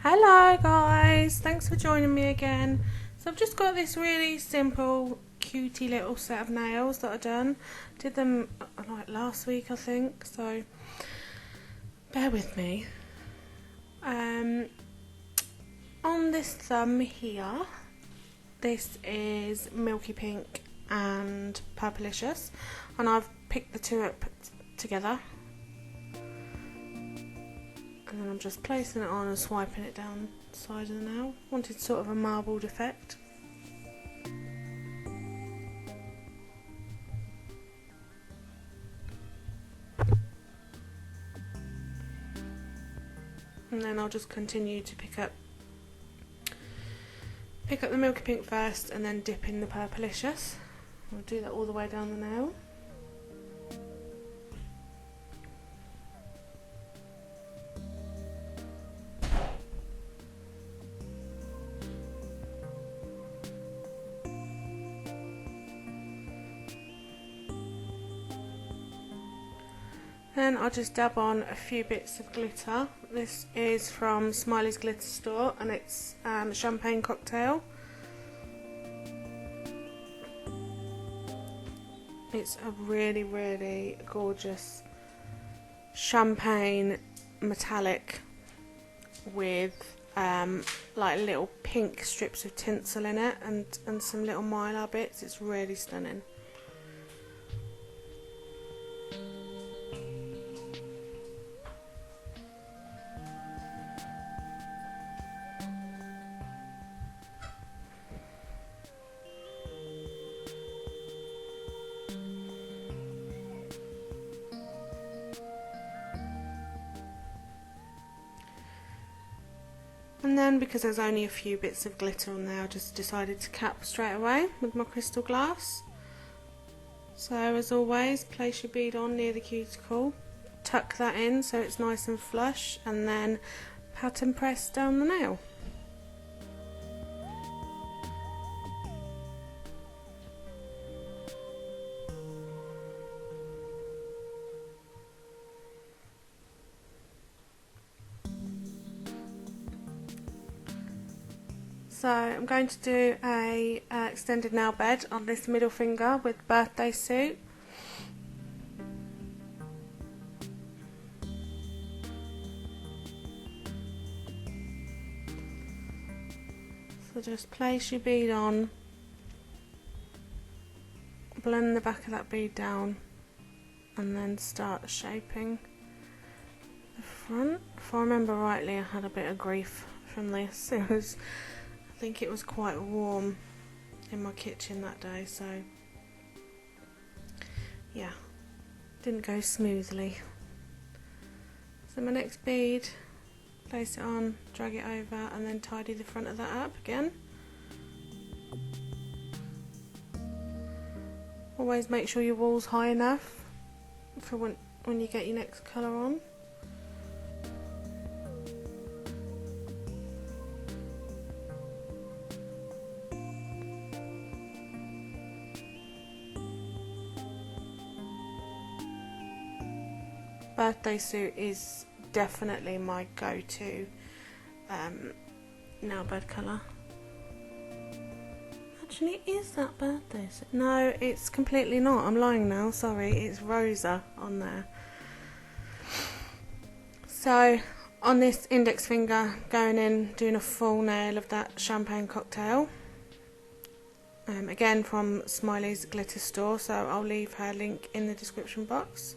Hello guys, thanks for joining me again. So I've just got this really simple cutie little set of nails that I've done. Did them like last week I think, so bear with me. On this thumb here, this is Milky Pink and Purplicious, and I've picked the two up together. And then I'm just placing it on and swiping it down the side of the nail. Wanted sort of a marbled effect. And then I'll just continue to pick up the Milky Pink first and then dip in the Purplicious. I'll do that all the way down the nail. Then I'll just dab on a few bits of glitter. This is from Smilies Glitter Store and it's Champagne Cocktail. It's a really, really gorgeous champagne metallic with like little pink strips of tinsel in it and some little mylar bits. It's really stunning. And then, because there's only a few bits of glitter on there, I just decided to cap straight away with my crystal glass. So as always, place your bead on near the cuticle, tuck that in so it's nice and flush, and then pat and press down the nail. So I'm going to do a extended nail bed on this middle finger with Birthday Suit. So just place your bead on, blend the back of that bead down, and then start shaping the front. If I remember rightly, I had a bit of grief from this. I think it was quite warm in my kitchen that day, so yeah, didn't go smoothly. So my next bead, place it on, drag it over, and then tidy the front of that up again. Always make sure your wall's high enough for when you get your next colour on. Birthday Suit is definitely my go-to nail bed colour. Actually, is that Birthday Suit? No, it's completely not. I'm lying now, sorry. It's Rosa on there. So, on this index finger, going in, doing a full nail of that Champagne Cocktail. Again from Smilies Glitter Store, so I'll leave her link in the description box.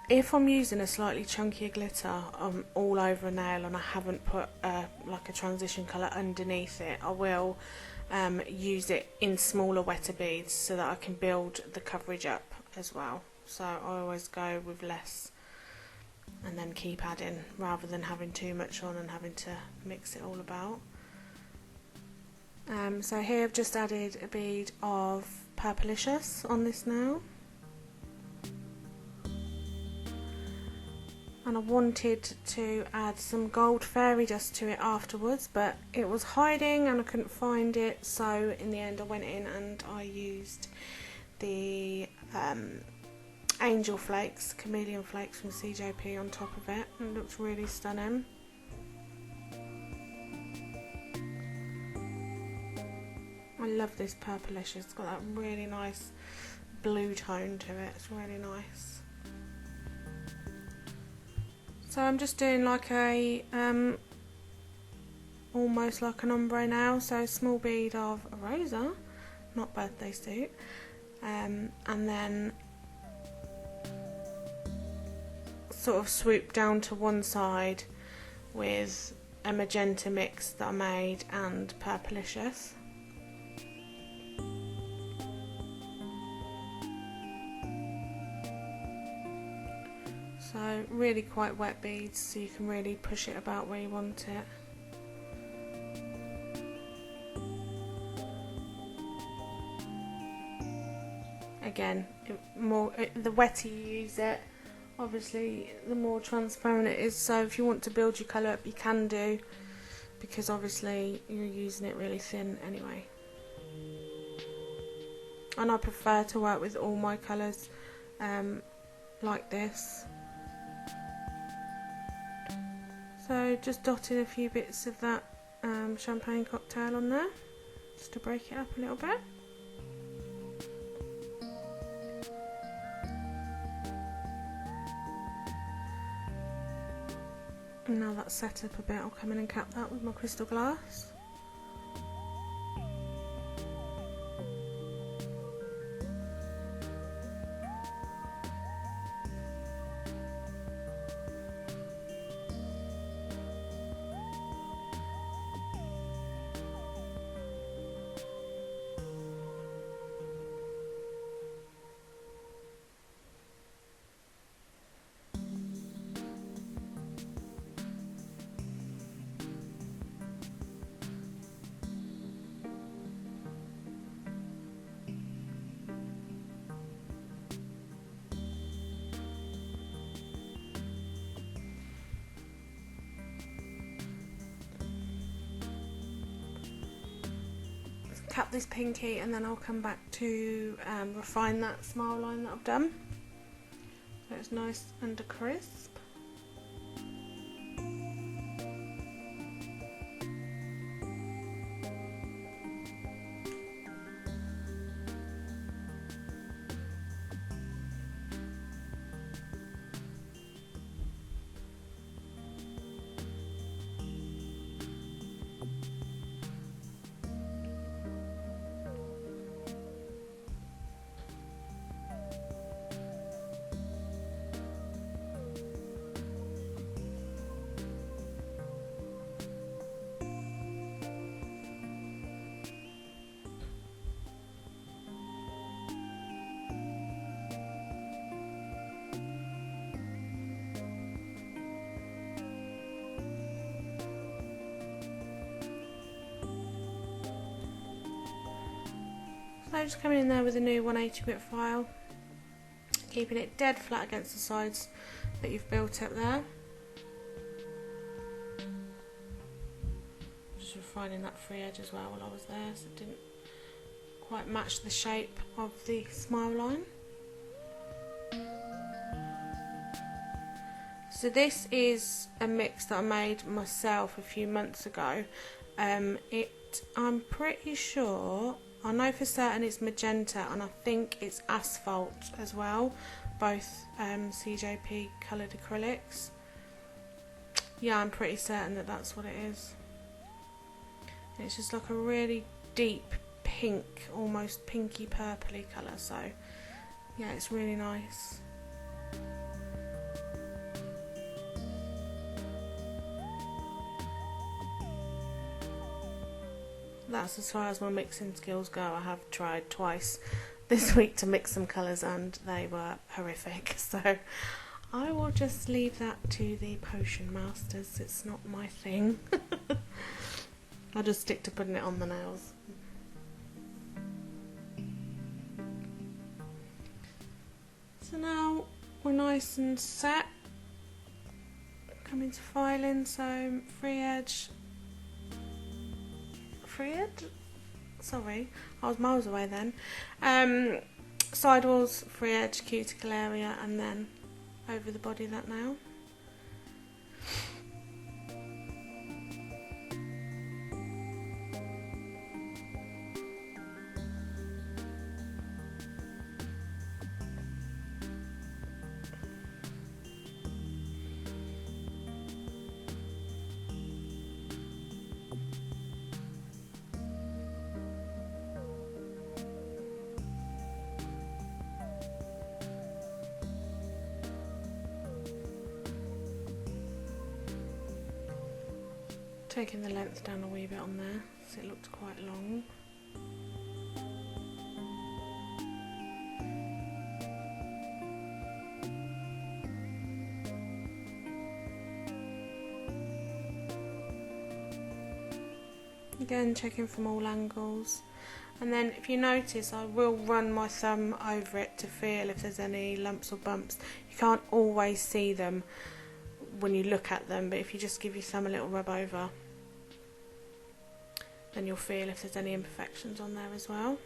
If I'm using a slightly chunkier glitter all over a nail and I haven't put like a transition colour underneath it, I will use it in smaller, wetter beads so that I can build the coverage up as well. So I always go with less and then keep adding, rather than having too much on and having to mix it all about. So here I've just added a bead of Purplicious on this now, and I wanted to add some Gold Fairy dust to it afterwards, but it was hiding and I couldn't find it, so in the end I went in and I used the Angel Flakes, Chameleon Flakes from CJP on top of it, and it looks really stunning. I love this Purplicious, it's got that really nice blue tone to it, it's really nice. So I'm just doing like a, almost like an ombre now, so a small bead of Rosa, not birthday suit, and then sort of swoop down to one side with a magenta mix that I made and Purplicious. So really quite wet beads, so you can really push it about where you want it. Again, the wetter you use it, obviously the more transparent it is, so if you want to build your colour up you can do, because obviously you're using it really thin anyway. And I prefer to work with all my colours like this. So just dotted a few bits of that champagne cocktail on there, just to break it up a little bit. And now that's set up a bit, I'll come in and cap that with my crystal glass. Cap this pinky and then I'll come back to refine that smile line that I've done, so it's nice and crisp. So just coming in there with a new 180-bit file, keeping it dead flat against the sides that you've built up there. Just refining that free edge as well while I was there, so it didn't quite match the shape of the smile line. So this is a mix that I made myself a few months ago. I'm pretty sure, I know for certain it's Magenta, and I think it's Asphault as well, both CJP coloured acrylics. Yeah, I'm pretty certain that that's what it is. It's just like a really deep pink, almost pinky purpley colour, so yeah, it's really nice. That's as far as my mixing skills go. I have tried twice this week to mix some colours and they were horrific, so I will just leave that to the potion masters. It's not my thing. I'll just stick to putting it on the nails. So now we're nice and set. Coming to filing, so free edge. Sorry, I was miles away then. Sidewalls, free edge, cuticle area, and then over the body of that nail. Taking the length down a wee bit on there, so it looked quite long. Again, checking from all angles, and then if you notice, I will run my thumb over it to feel if there's any lumps or bumps. You can't always see them when you look at them, but if you just give your thumb a little rub over, then you'll feel if there's any imperfections on there as well.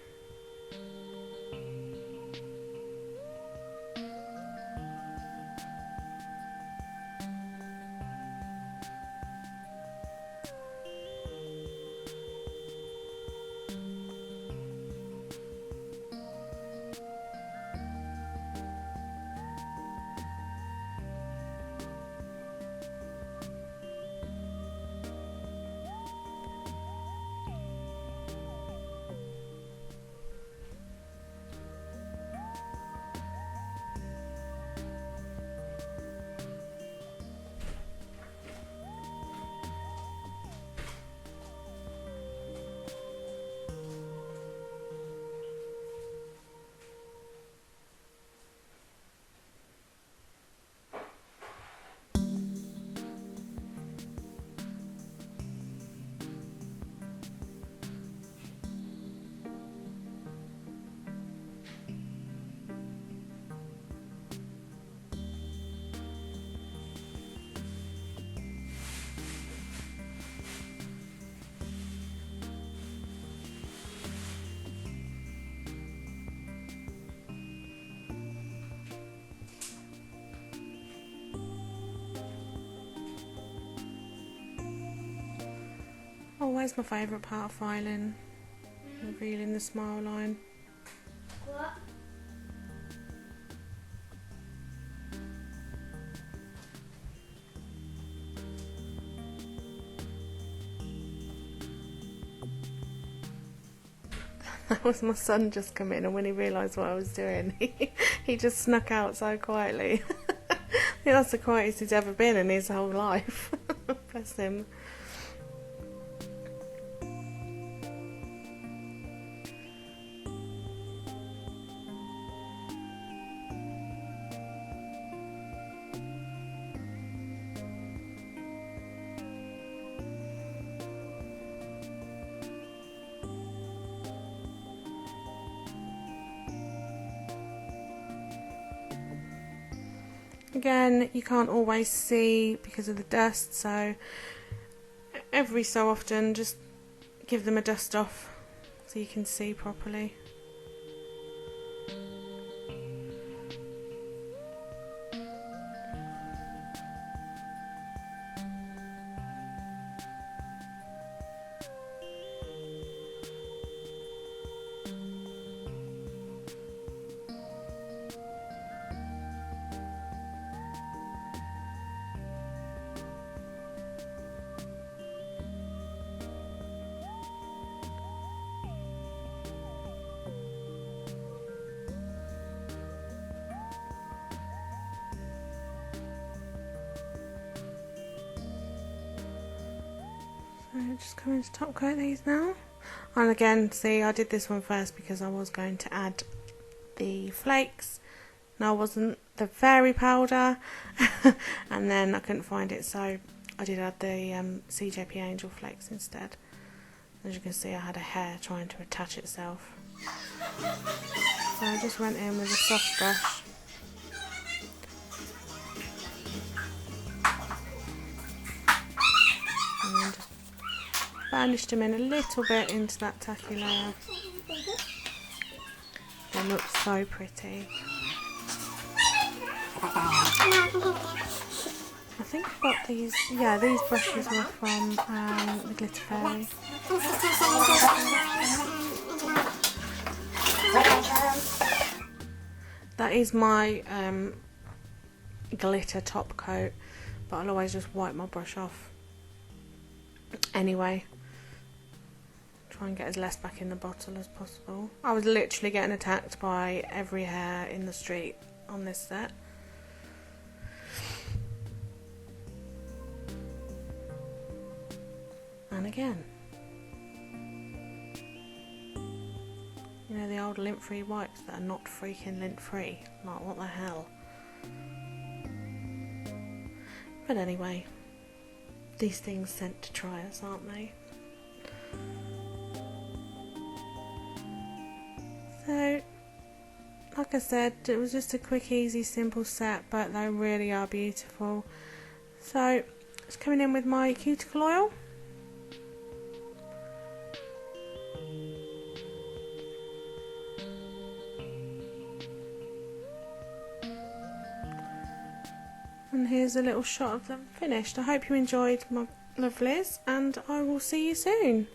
Always my favourite part of filing, revealing the smile line. What? That was my son just come in, and when he realised what I was doing, he just snuck out so quietly. I think that's the quietest he's ever been in his whole life. Bless him. Again, you can't always see because of the dust, so every so often just give them a dust off so you can see properly. So just coming to top coat these now. And again, see, I did this one first because I was going to add the flakes. No, I wasn't the fairy powder and then I couldn't find it, so I did add the CJP Angel Flakes instead. As you can see, I had a hair trying to attach itself. So I just went in with a soft brush. And just varnished them in a little bit into that tacky layer. They look so pretty. I think I've got these, yeah, these brushes were from the Glitter Fairy. That is my glitter top coat, but I'll always just wipe my brush off anyway. Try and get as less back in the bottle as possible. I was literally getting attacked by every hair in the street on this set. And again, you know, the old lint-free wipes that are not freaking lint-free. Like, what the hell? But anyway, these things sent to try us, aren't they? So, like I said, it was just a quick, easy, simple set, but they really are beautiful. So, it's coming in with my cuticle oil. And here's a little shot of them finished. I hope you enjoyed my lovelies, and I will see you soon.